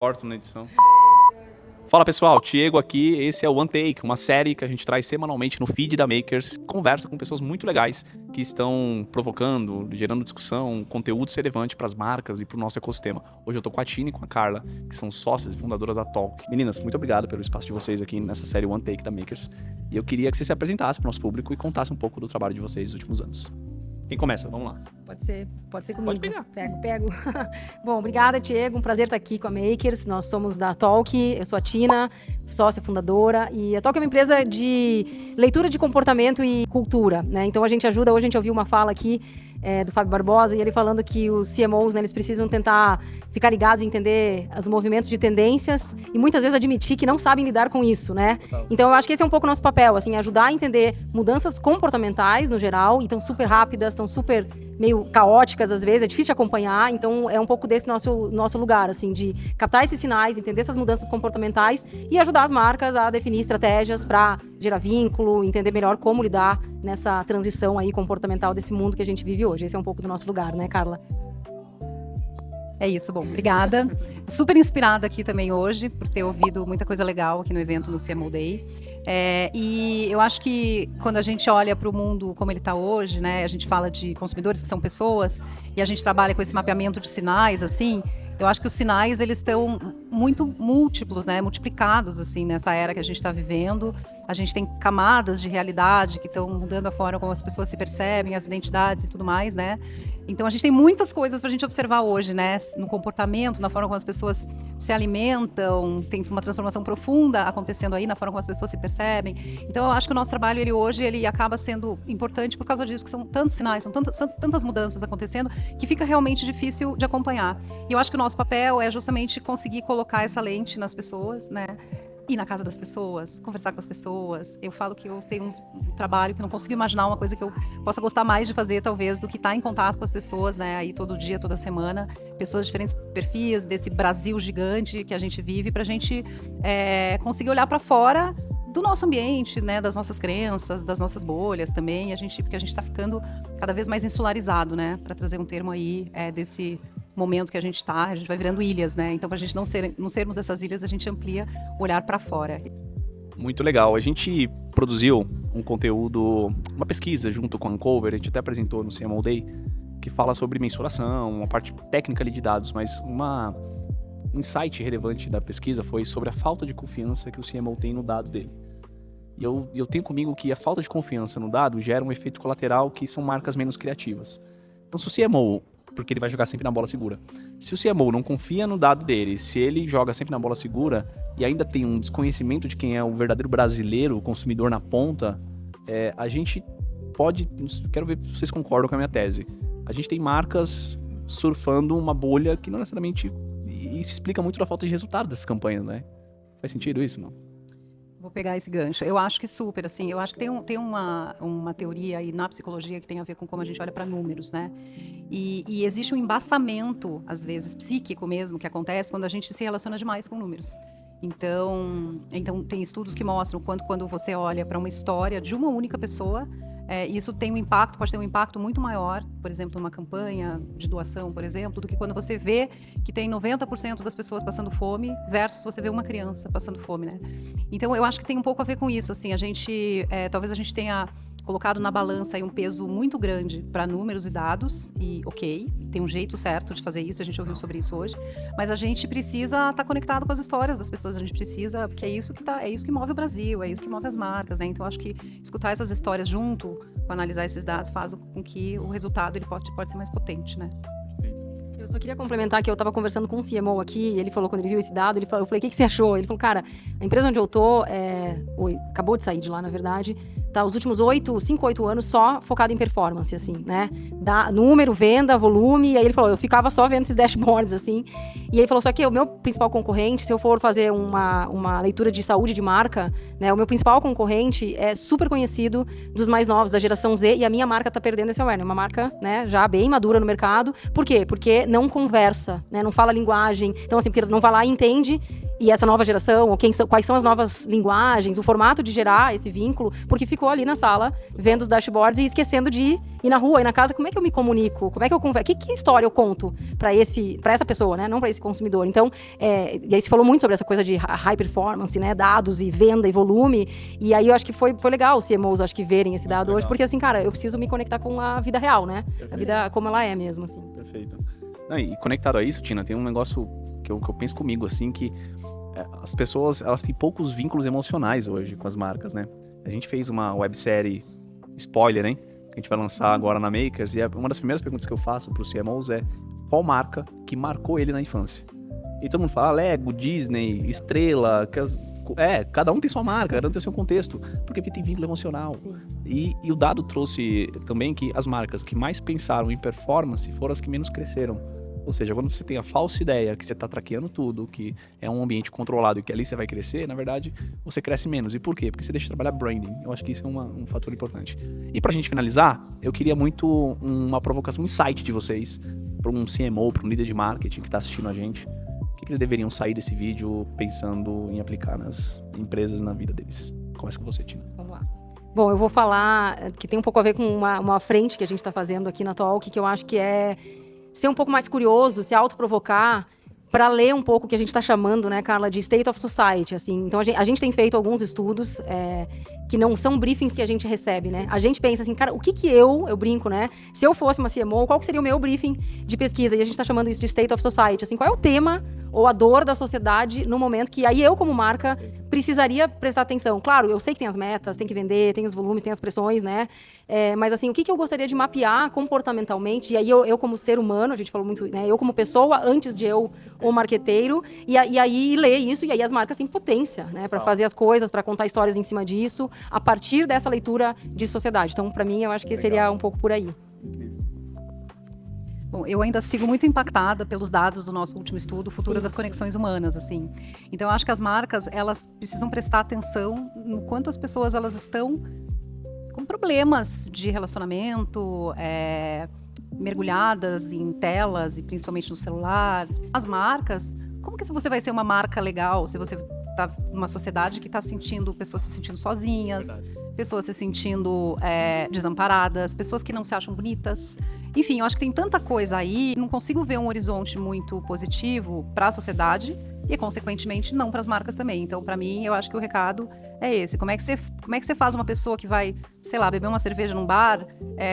Corto na edição. Fala pessoal, Diego aqui, esse é o One Take, uma série que a gente traz semanalmente no feed da Makers, conversa com pessoas muito legais que estão provocando, gerando discussão, conteúdo relevante para as marcas e para o nosso ecossistema. Hoje eu tô com a Tina e com a Carla, que são sócias e fundadoras da Talk. Meninas, muito obrigado pelo espaço de vocês aqui nessa série One Take da Makers. E eu queria que vocês se apresentassem para o nosso público e contassem um pouco do trabalho de vocês nos últimos anos. Quem começa? Vamos lá. Pode ser comigo. Pode pegar. Pego. Bom, obrigada, Diego. Um prazer estar aqui com a Makers. Nós somos da Talk. Eu sou a Tina, sócia fundadora. E a Talk é uma empresa de leitura de comportamento e cultura, né? Então a gente ajuda. Hoje a gente ouviu uma fala aqui do Fábio Barbosa e ele falando que os CMOs, né, eles precisam tentar ficar ligados e entender os movimentos de tendências e muitas vezes admitir que não sabem lidar com isso, né? Total. Então eu acho que esse é um pouco o nosso papel, assim, ajudar a entender mudanças comportamentais no geral, e estão super rápidas, estão super meio caóticas às vezes, é difícil de acompanhar, então é um pouco desse nosso lugar, assim, de captar esses sinais, entender essas mudanças comportamentais e ajudar as marcas a definir estratégias para gerar vínculo, entender melhor como lidar nessa transição aí comportamental desse mundo que a gente vive hoje. Esse é um pouco do nosso lugar, né, Carla? É isso, bom, obrigada. Super inspirada aqui também hoje, por ter ouvido muita coisa legal aqui no evento no CMO Day. E eu acho que quando a gente olha para o mundo como ele está hoje, né, a gente fala de consumidores que são pessoas, e a gente trabalha com esse mapeamento de sinais, assim, eu acho que os sinais, eles estão muito múltiplos, né, multiplicados, assim, nessa era que a gente está vivendo. A gente tem camadas de realidade que estão mudando a forma como as pessoas se percebem, as identidades e tudo mais, né? Então a gente tem muitas coisas para a gente observar hoje, né? No comportamento, na forma como as pessoas se alimentam, tem uma transformação profunda acontecendo aí na forma como as pessoas se percebem. Então eu acho que o nosso trabalho, ele acaba sendo importante por causa disso, que são tantos sinais, são tantas mudanças acontecendo, que fica realmente difícil de acompanhar. E eu acho que o nosso papel é justamente conseguir colocar essa lente nas pessoas, né? Ir na casa das pessoas, conversar com as pessoas. Eu falo que eu tenho um trabalho que não consigo imaginar uma coisa que eu possa gostar mais de fazer, talvez, do que estar em contato com as pessoas, né? Aí todo dia, toda semana, pessoas de diferentes perfis desse Brasil gigante que a gente vive, pra gente conseguir olhar para fora do nosso ambiente, né? Das nossas crenças, das nossas bolhas também, porque a gente tá ficando cada vez mais insularizado, né? Para trazer um termo aí desse momento que a gente vai virando ilhas, né? Então, para a gente não sermos essas ilhas, a gente amplia o olhar para fora. Muito legal. A gente produziu um conteúdo, uma pesquisa junto com a Uncover, a gente até apresentou no CMO Day, que fala sobre mensuração, uma parte técnica ali de dados, mas um insight relevante da pesquisa foi sobre a falta de confiança que o CMO tem no dado dele. E eu tenho comigo que a falta de confiança no dado gera um efeito colateral que são marcas menos criativas. Então, se o CMO, porque ele vai jogar sempre na bola segura. Se o CMO não confia no dado dele, se ele joga sempre na bola segura e ainda tem um desconhecimento de quem é o verdadeiro brasileiro, o consumidor na ponta, a gente pode... Quero ver se vocês concordam com a minha tese. A gente tem marcas surfando uma bolha que não necessariamente... E se explica muito da falta de resultado dessas campanhas, né? Faz sentido isso, não? Vou pegar esse gancho. Eu acho que super, assim, eu acho que tem uma teoria aí na psicologia que tem a ver com como a gente olha para números, né? E existe um embaçamento, às vezes, psíquico mesmo, que acontece quando a gente se relaciona demais com números. Então tem estudos que mostram quando você olha para uma história de uma única pessoa, isso tem pode ter um impacto muito maior, por exemplo, numa campanha de doação, por exemplo, do que quando você vê que tem 90% das pessoas passando fome versus você vê uma criança passando fome, né? Então, eu acho que tem um pouco a ver com isso, assim, talvez a gente tenha colocado na balança aí um peso muito grande para números e dados, e tem um jeito certo de fazer isso, a gente ouviu sobre isso hoje, mas a gente precisa estar conectado com as histórias das pessoas, a gente precisa, porque é isso que move o Brasil, é isso que move as marcas, né? Então, acho que escutar essas histórias junto com analisar esses dados faz com que o resultado ele pode ser mais potente, né? Eu só queria complementar que eu estava conversando com um CMO aqui, e ele falou, quando ele viu esse dado, eu falei, o que você achou? Ele falou, cara, a empresa onde eu tô, acabou de sair de lá, na verdade, tá os últimos 5, 8 anos só focado em performance, assim, né? Número, venda, volume, e aí ele falou, eu ficava só vendo esses dashboards, assim, e aí ele falou, só que o meu principal concorrente, se eu for fazer uma leitura de saúde de marca, né, o meu principal concorrente é super conhecido dos mais novos, da geração Z, e a minha marca tá perdendo esse awareness, uma marca, né, já bem madura no mercado. Por quê? Porque não conversa, né, não fala linguagem, então assim, porque não vai lá e entende e essa nova geração, ou quais são as novas linguagens, o formato de gerar esse vínculo, porque ficou ali na sala, vendo os dashboards e esquecendo de ir na rua, ir na casa, como é que eu me comunico, como é que eu converso, que história eu conto para essa pessoa, né, não para esse consumidor. Então, e aí você falou muito sobre essa coisa de high performance, né, dados e venda e volume, e aí eu acho que foi legal os CMOs, acho que verem esse dado hoje, porque assim, cara, eu preciso me conectar com a vida real, né, a vida como ela é mesmo, assim. Perfeito. Não, e conectado a isso, Tina, tem um negócio que eu penso comigo, assim, que as pessoas, elas têm poucos vínculos emocionais hoje com as marcas, né? A gente fez uma websérie spoiler, hein? Que a gente vai lançar agora na Makers, e uma das primeiras perguntas que eu faço para os CMOs é: qual marca que marcou ele na infância? E todo mundo fala Lego, Disney, Estrela, cada um tem sua marca, cada um tem seu contexto, porque tem vínculo emocional. E o dado trouxe também que as marcas que mais pensaram em performance foram as que menos cresceram. Ou seja, quando você tem a falsa ideia que você está traqueando tudo, que é um ambiente controlado e que ali você vai crescer, na verdade, você cresce menos. E por quê? Porque você deixa de trabalhar branding. Eu acho que isso é um fator importante. E pra gente finalizar, eu queria muito uma provocação, um insight de vocês para um CMO, para um líder de marketing que está assistindo a gente. O que eles deveriam sair desse vídeo pensando em aplicar nas empresas, na vida deles? Começa com você, Tina. Vamos lá. Bom, eu vou falar que tem um pouco a ver com uma frente que a gente está fazendo aqui na Talk, que eu acho que é ser um pouco mais curioso, se autoprovocar, para ler um pouco o que a gente está chamando, né, Carla, de State of Society, assim. Então, a gente tem feito alguns estudos que não são briefings que a gente recebe, né? A gente pensa assim, cara, o que eu brinco, né? Se eu fosse uma CMO, qual que seria o meu briefing de pesquisa? E a gente está chamando isso de State of Society, assim, qual é o tema ou a dor da sociedade no momento que aí eu, como marca, precisaria prestar atenção. Claro, eu sei que tem as metas, tem que vender, tem os volumes, tem as pressões, né? Mas assim, o que eu gostaria de mapear comportamentalmente, e aí eu como ser humano, a gente falou muito, né? Eu como pessoa, antes de eu, o marqueteiro, e aí ler isso, e aí as marcas têm potência, né? Para fazer as coisas, para contar histórias em cima disso, a partir dessa leitura de sociedade. Então, para mim, eu acho que seria um pouco por aí. Bom, eu ainda sigo muito impactada pelos dados do nosso último estudo, Futuro das Conexões Humanas, assim. Então, eu acho que as marcas, elas precisam prestar atenção no quanto as pessoas, elas estão com problemas de relacionamento, mergulhadas em telas e principalmente no celular. As marcas, como que você vai ser uma marca legal se você está numa sociedade que está sentindo pessoas se sentindo sozinhas, pessoas se sentindo desamparadas, pessoas que não se acham bonitas. Enfim, eu acho que tem tanta coisa aí, não consigo ver um horizonte muito positivo para a sociedade e, consequentemente, não para as marcas também. Então, para mim, eu acho que o recado é esse. Como é que você faz uma pessoa que vai, sei lá, beber uma cerveja num bar?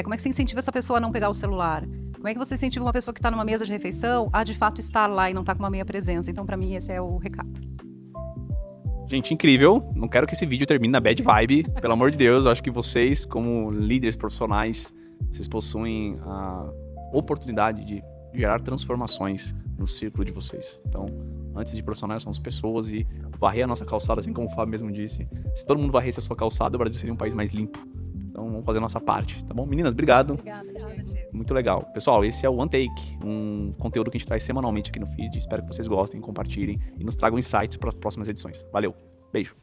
Como é que você incentiva essa pessoa a não pegar o celular? Como é que você incentiva uma pessoa que está numa mesa de refeição a, de fato, estar lá e não estar com uma meia presença? Então, para mim, esse é o recado. Gente, incrível. Não quero que esse vídeo termine na bad vibe. Pelo amor de Deus, eu acho que vocês, como líderes profissionais, vocês possuem a oportunidade de gerar transformações no círculo de vocês. Então, antes de profissionais, somos pessoas e varrer a nossa calçada, assim como o Fábio mesmo disse. Se todo mundo varresse a sua calçada, o Brasil seria um país mais limpo. Então, vamos fazer a nossa parte, tá bom? Meninas, obrigado. Obrigada, gente. Muito legal. Pessoal, esse é o One Take, um conteúdo que a gente traz semanalmente aqui no feed. Espero que vocês gostem, compartilhem e nos tragam insights para as próximas edições. Valeu, beijo.